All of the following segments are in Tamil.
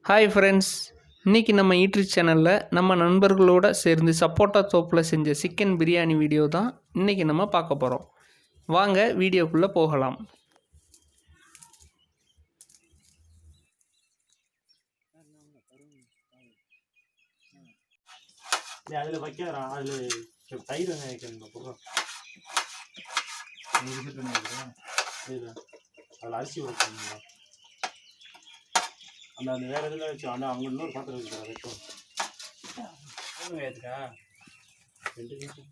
ஹாய் ஃப்ரெண்ட்ஸ், இன்றைக்கி நம்ம ஈட்ரி சேனலில் நம்ம நண்பர்களோடு சேர்ந்து சப்போட்டா தோப்பில் செஞ்ச சிக்கன் பிரியாணி வீடியோ தான் இன்றைக்கி நம்ம பார்க்க போகிறோம். வாங்க வீடியோக்குள்ளே போகலாம். அதில் வைக்கிறா அதில் தயிர் வைக்கணும். அதில் அரிசி வைக்கணுங்களா? அந்த வேறு இதில் வச்சு ஆனால் அவங்க இன்னொரு பாத்திரம் வச்சுக்கிறா வைக்கும் ஏற்றுக்கா 2 நிமிஷம்.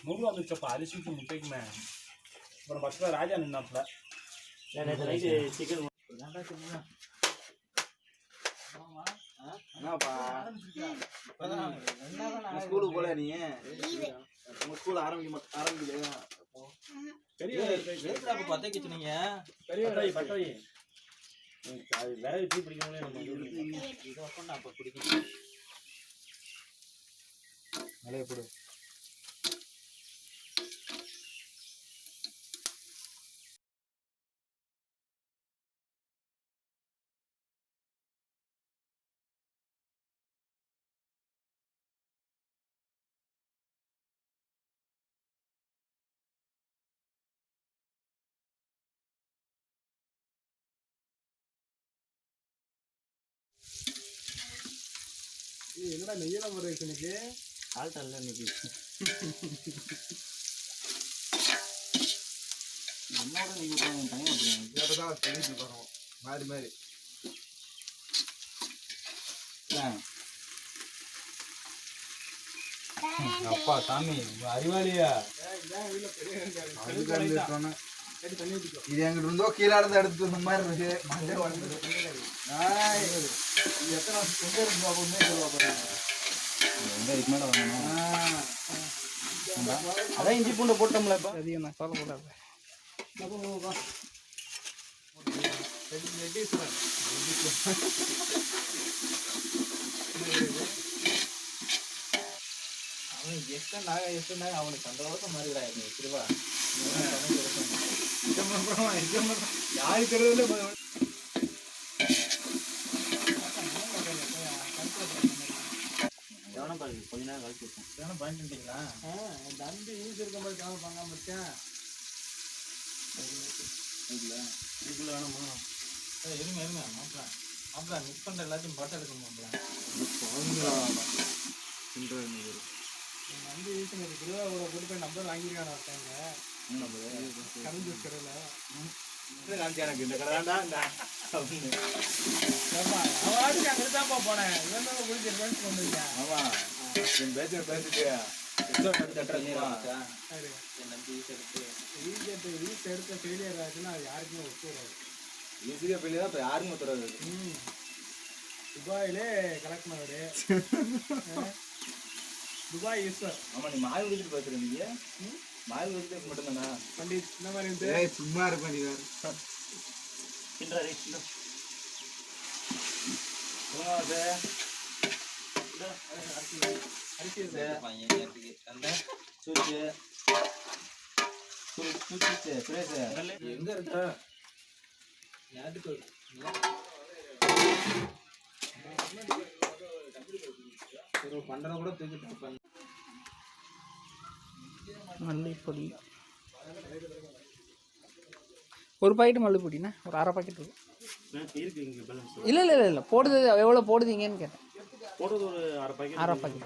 நூறுரூவா வந்துச்சப்பா அரிசிக்கு முட்டைக்குமே. அப்புறம் பக்கத்தில் ராஜா நின்னாப்புல நேற்று நைட்டு சிக்கன் ஸ்கூலுக்கு போல நீ உங்க ஸ்கூல் ஆரம்பிக்கலையா? பெரிய பத்தைக்கு சொன்னீங்க. பெரிய பட்டை விறகு தீ பிடிக்கணும். அப்ப பிடிக்கும் நிறைய போடு. என்னடா நெய்யலாம் முறை எனக்கு ஆள்டல்ல இன்னைக்கு என்னோட நீங்க டைம் அப்படிதான் தெரிஞ்சு வரோம் மாறி மாறி. அப்பா சாமி அறிவாளியா இது எங்கிட்ட இருந்தோ கீழே இருந்து எடுத்து இந்த மாதிரி இருக்கு. மஞ்சள் அதான் இஞ்சி பூண்டை போட்டோம்ல. இப்போ அதையும் நான் சொல்லக்கூடாது. எத்தனை அவனுக்கு சந்தோஷம் மாதிரி திருவா யாரு தெரியல. கொஞ்ச நேரம் கழிச்சு வேணும் பண்ணிட்டீங்களா? தம்பி யூஸ் இருக்க மாதிரி காம பண்ணாம இருக்கேன். வேணுமா? இருங்க இருங்க மாப்பிள மாப்பிள மிஸ் பண்ணுற எல்லாத்தையும் பட்டம் எடுக்க மாப்பிள. நம்பி யூஸ் திருவாவோட கொண்டு போய் நம்பர் வாங்கிருக்கான ஒருத்தவங்க கலந்து வச்சுக்கிறதுல எனக்கு இந்த கடை தான்டா அவனுக்கு அங்கே தான்ப்பா போனேன். இவன் தான் முடிஞ்ச ஃப்ரெண்ட்ஸ் வந்துருக்கேன். ஆமா பேசிட்டு வீஸ் எடுத்த ஃபெயிலியர் ஆச்சுன்னா அது யாருக்குமே ஒத்து வராது. ஈஸியாக ஃபெயிலியர் தான் இப்போ யாருக்கும் ஒத்துறாது. துபாயிலே கலெக்ட் பண்ணாரு. துபாய் ஈஸ்வர். ஆமா நீ மாறி விடுச்சுட்டு பேசுறீங்க. மாறி விடுச்சு மட்டும்தானா பண்டிட் இந்த மாதிரி சும்மா இருப்பேன். நீ எங்க இருக்க பண்டனை கூட தூக்கிட்டு மல்லிப்பொடி ஒரு பாக்கெட் மல்லிப்பொடிண்ணா ஒரு அரை பாக்கெட் இருக்கும். இல்லை இல்லை இல்லை இல்லை போடுது எவ்வளோ போடுதீங்கன்னு கேட்டேன். போடுறது ஒரு அரை பாக்கெட்.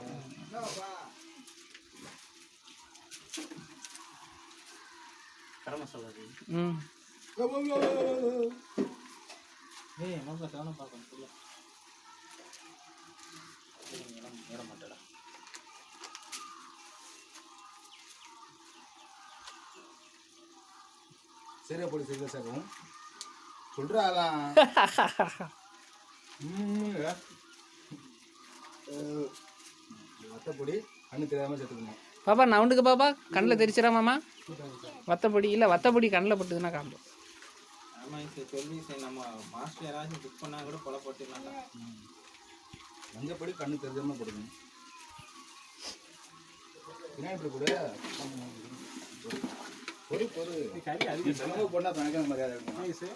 கரம் மசாலா. மாப்பிள்ள கவனம் பார்க்கணும். ஏற மாட்டேடா. சரியா போடி சரியா சாக்கும் சொல்றாலாம். வத்தப்பொடி கண்ணு தெரியாம சேர்த்துக்கணும். பாப்பா நவுண்டுக்கு பாப்பா கண்ணில் தெரிச்சிடா மாமா. வத்தப்பொடி இல்லை வத்தப்பொடி கண்ணில் பட்டுதுன்னா காணும். ஆமாம் சார் சொல்லி சரி நம்ம மாஸ்டர் யாராச்சும் புக் பண்ணால் கூட கொலை போட்டுருந்தாங்க. மஞ்சப்பொடி கண்ணு தெரியாமல் போடுங்க. பின்னாடி கூட கறி அது செலவு போட்டால் தனக்கு மரியாதை இருக்கும். நைஸு.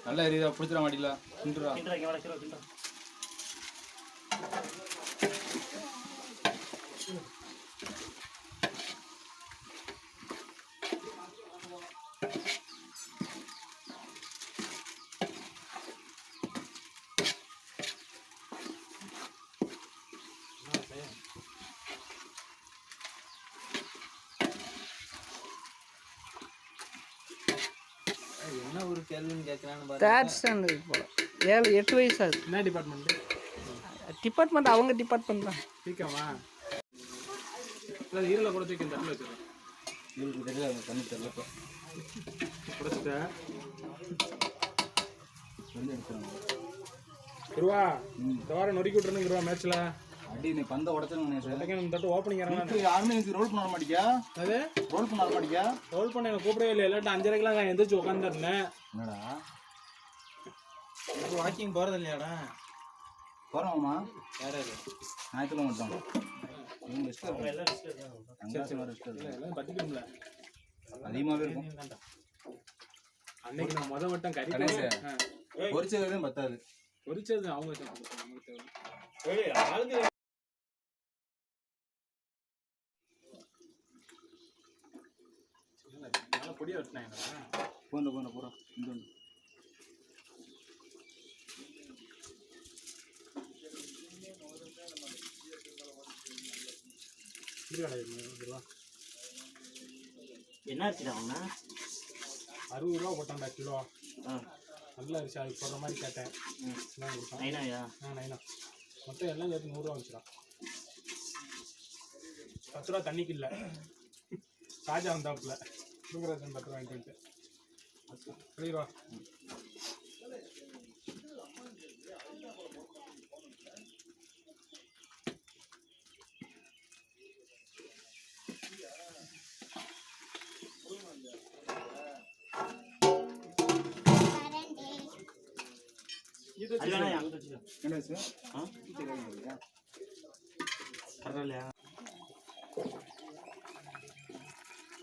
நல்லா எரியுதா? பிடிச்சிட மாட்டீங்களா? கிண்டுறா. என்ன ஒரு கேள்வின்னு கேட்கறான்னு தேர்ட் ஸ்டாண்டர்ட் போல 7-8 வயசு ஆகுது. என்ன டிபார்ட்மெண்ட்டு? டிபார்ட்மெண்ட் அவங்க டிபார்ட்மெண்ட் தான். தீக்கமா இல்லை ஈரில் கூட தூக்கி இந்த இடத்துல வச்சுருக்கேன். இவருக்கு தெரியல, அந்த தண்ணி தெரியல. குடிச்சிட்டேன் வந்து எடுத்துருவாங்க. இருவா இந்த வாரம் நொறுக்கி விட்டுருன்னு இருவா மேட்ச்சில் அடி நீ பந்தை உடச்சிருங்க சார். இந்த தட்டு ஓப்பனிங் யாருமே எனக்கு ரோல் பண்ண மாட்டியா? அது ரோல் பண்ண மாட்டியா? ரோல் பண்ண எனக்கு கூப்பிடவே இல்லை. இல்லாட்டா 5:30க்கெலாம் நான் எந்திரிச்சு உட்காந்துருந்தேன். என்னடா வாக்கிங் போறது இல்லையாடா? போகிறோம்மா யார் யாரு? ஞாயிற்றுல மட்டும் இவங்க இஷ்டம். எல்லாம் பட்டிக்கணும்ல. அதிகமாகவே இருக்கும். அன்னைக்கு நான் வட்டம் கறி பொரிச்சதும் பத்தாது. பொரிச்சது அவங்க நமக்கு பொடியா வச்சுனாங்க. போன போன பூரா இந்த என்ன அரிசிடா அவங்க? 60 ரூபா போட்டான்டா கிலோ. நல்ல அரிசி அதுக்கு போடுற மாதிரி கேட்டேன். நைனாயா? நைனா மொத்தம் எல்லாம் சேர்த்து 100 ரூபா வந்துச்சுடா. 10 ரூபா தண்ணிக்கு இல்லை. ராஜா வந்தாப்புல தூங்குறாஜன் 10 ரூபா வாங்கிட்டு ரூபா. என்ன சார்? பரவாயில்லையா?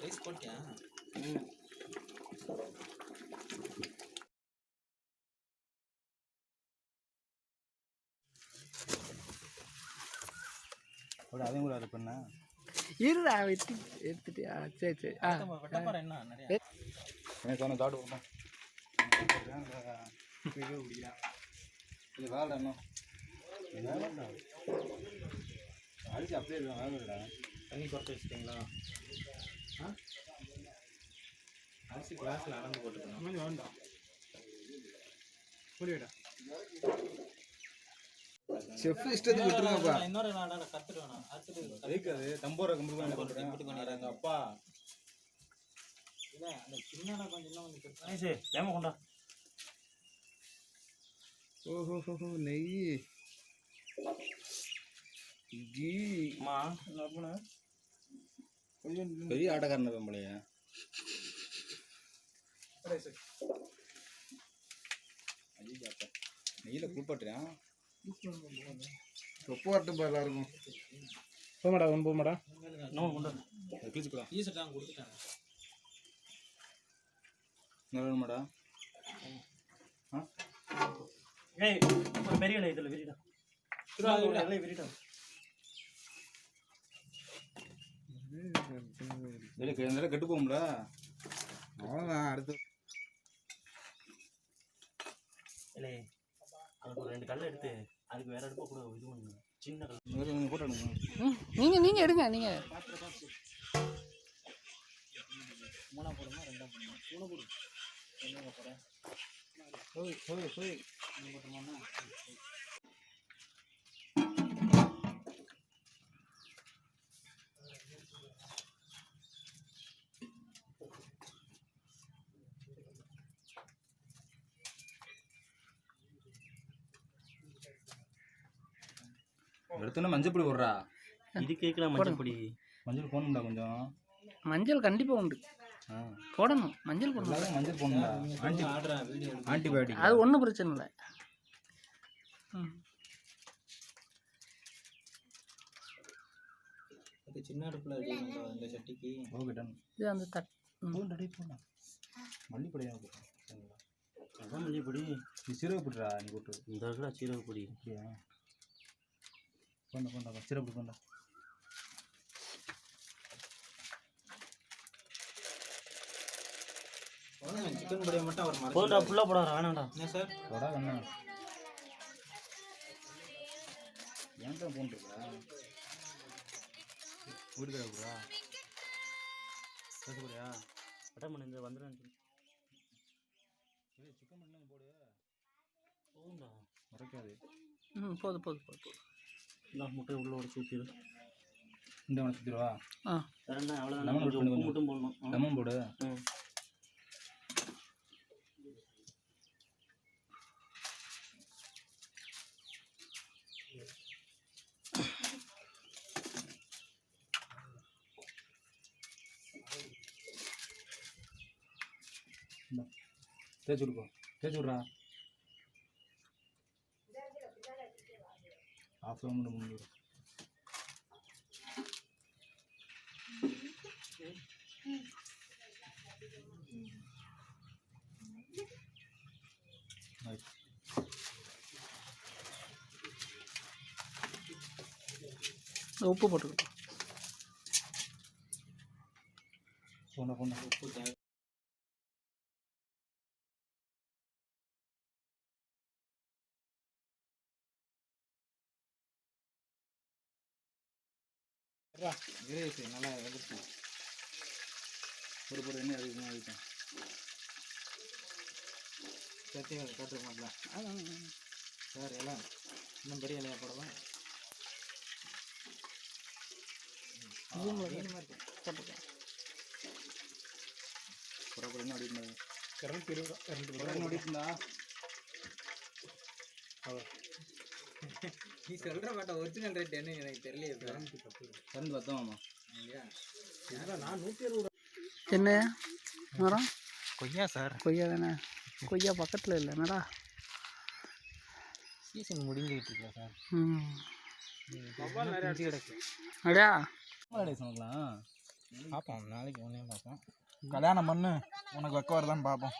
ரைஸ் போட்டியா? அதையும் கூட அது பண்ண இருடா வெட்டி எடுத்துட்டியா? சரி சரி. வெட்டப்பாறை என்ன நிறைய எனக்கு ஒன்று காட்டு கொடுப்போம். இது வேலை இன்னும் அரிசி அப்படியே இருக்கும். வேலை தண்ணி குறைச்சி வச்சுட்டிங்களா? அரிசி கிளாஸில் அளந்து போட்டுக்கணும். வேண்டாம் முடிவிடா. செஃப் இஷ்டத்துக்கு விட்டுருங்கப்பா. இன்னொரு நாடா கத்துருவேன். அதுக்கு அது தம்போர கம்பெனி பண்ணிடுறாங்க அப்பா. இல்லை அந்த சின்னடா கொஞ்சம் இன்னும் கொண்டா. ஓஹோ நெய் கீ பெரிய ஆட்டக்காரன் நம்மளைய நெய்யில் குளிப்பாட்டுறேன். ரொம்ப வரட்டும் எல்லாருக்கும். போமாடா ஒன்று போமாடா. கிழிச்சுக்கலாம். ஈஸிட்டாங்க கொடுத்துட்டாங்க. வேணுமாடா? ஏய் ஒரு பெரிய இலை இதில் விரிடா. இலை விரிடா. கெட்டு போகும்ல. அவ்வளோதான். அடுத்து இல்லை அதுக்கு ஒரு 2 கல் எடுத்து அதுக்கு வேற அடுப்பை கூட இது பண்ணுங்க. சின்ன கல் போட்டு நீங்கள் எடுங்க. நீங்கள் 3 போடுமா 2 போடுமா? 3 போடு. என்ன போகிறேன்? போட்டுமாண்ணா. எடுத்தோன்னா மஞ்சள் பொடி விட்றா. இது கேட்கலாம். மஞ்சள் பொடி மஞ்சள் போடணும்டா கொஞ்சம். மஞ்சள் கண்டிப்பாக உண்டு. போடணும், மஞ்சள் போடணும். எல்லாரும் மஞ்சள் போடணும்டா. ஆன்டிபயோட்டிக் அது ஒன்றும் பிரச்சனை இல்லை. சின்ன அடுப்பில் வைக்கணும் இந்த சட்டிக்கு. ஓகேடன். இது அந்த போண்டடி போடலாம். மல்லிப்பொடி அதான் மல்லிப்பொடி. நீ சீரக போடுறா, நீ போட்டு இந்த இடத்துல சீரக பொடி. ஓகே போண்டா சீரக பொடி போண்டா. சிக்கன் பொடியை மட்டும் அவர் மறந்து போண்டா ஃபுல்லாக போட வேணாம்டா. என்ன சார் போடா வேணாம். ஏன் தான் போட்டுருக்கா ஊடுதா பேசக்கூடியா பட்டம் பண்ணி இந்த வந்துடுறேன். சிக்கன் பண்ணி போடு போண்டா மறைக்காது. போதும். நான் முட்டை உள்ள உடச்சி ஊற்றிடு. இந்த உடச்சி ஊற்றிடுவா. என்ன அவ்வளோதான். மட்டும் போடணும். லெமன் போடு. தேய்ச்சி விட்றா. ஆஃப் கிலோமீட்டர் முன்னூறு. உப்பு போட்டுக்கிட்டோம். போண்டா உப்பு தேவை. நல்லா வந்துருச்சு. ஒரு என்ன அதிகமாக வைக்கும் சத்தியம் காட்டுற மாட்டல சார். எல்லாம் இன்னும் பெரிய இலையா போடலாம். என்ன அடிக்கணும் 220 அடிக்குண்டா. நீ சொல்கிற மாட்டா ஒரிஜினல் ரேட் என்ன எனக்கு தெரியல. 210 ஆமாம். நான் 160. என்ன மரம்? கொய்யா சார். கொய்யா தானே. கொய்யா பக்கத்தில் இல்லை என்னடா. சீசன் முடிஞ்சுக்கிட்டு இருக்கா சார். கிடைக்கும் அப்படியா? சொல்லலாம் பார்ப்போம். நாளைக்கு ஒன்றே பார்ப்போம். கல்யாணம் பண்ணு உனக்கு வெக்க வருதான்னு பார்ப்போம்.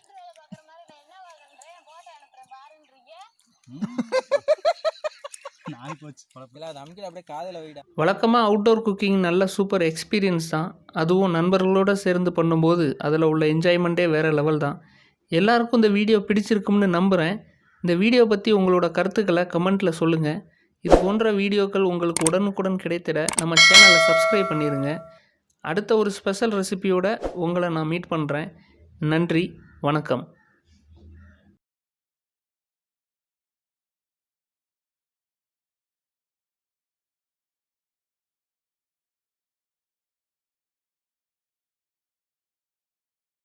வழக்கமாக அவுட்டோர் குக்கிங் நல்ல சூப்பர் எக்ஸ்பீரியன்ஸ் தான். அதுவும் நண்பர்களோடு சேர்ந்து பண்ணும்போது அதில் உள்ள என்ஜாய்மெண்ட்டே வேறு லெவல் தான். எல்லாருக்கும் இந்த வீடியோ பிடிச்சிருக்கும்னு நம்புகிறேன். இந்த வீடியோ பற்றி உங்களோட கருத்துக்களை கமெண்ட்டில் சொல்லுங்கள். இது போன்ற வீடியோக்கள் உங்களுக்கு உடனுக்குடன் கிடைத்திட நம்ம சேனலை சப்ஸ்கிரைப் பண்ணிடுங்க. அடுத்த ஒரு ஸ்பெஷல் ரெசிபியோடு உங்களை நான் மீட் பண்ணுறேன். நன்றி, வணக்கம்.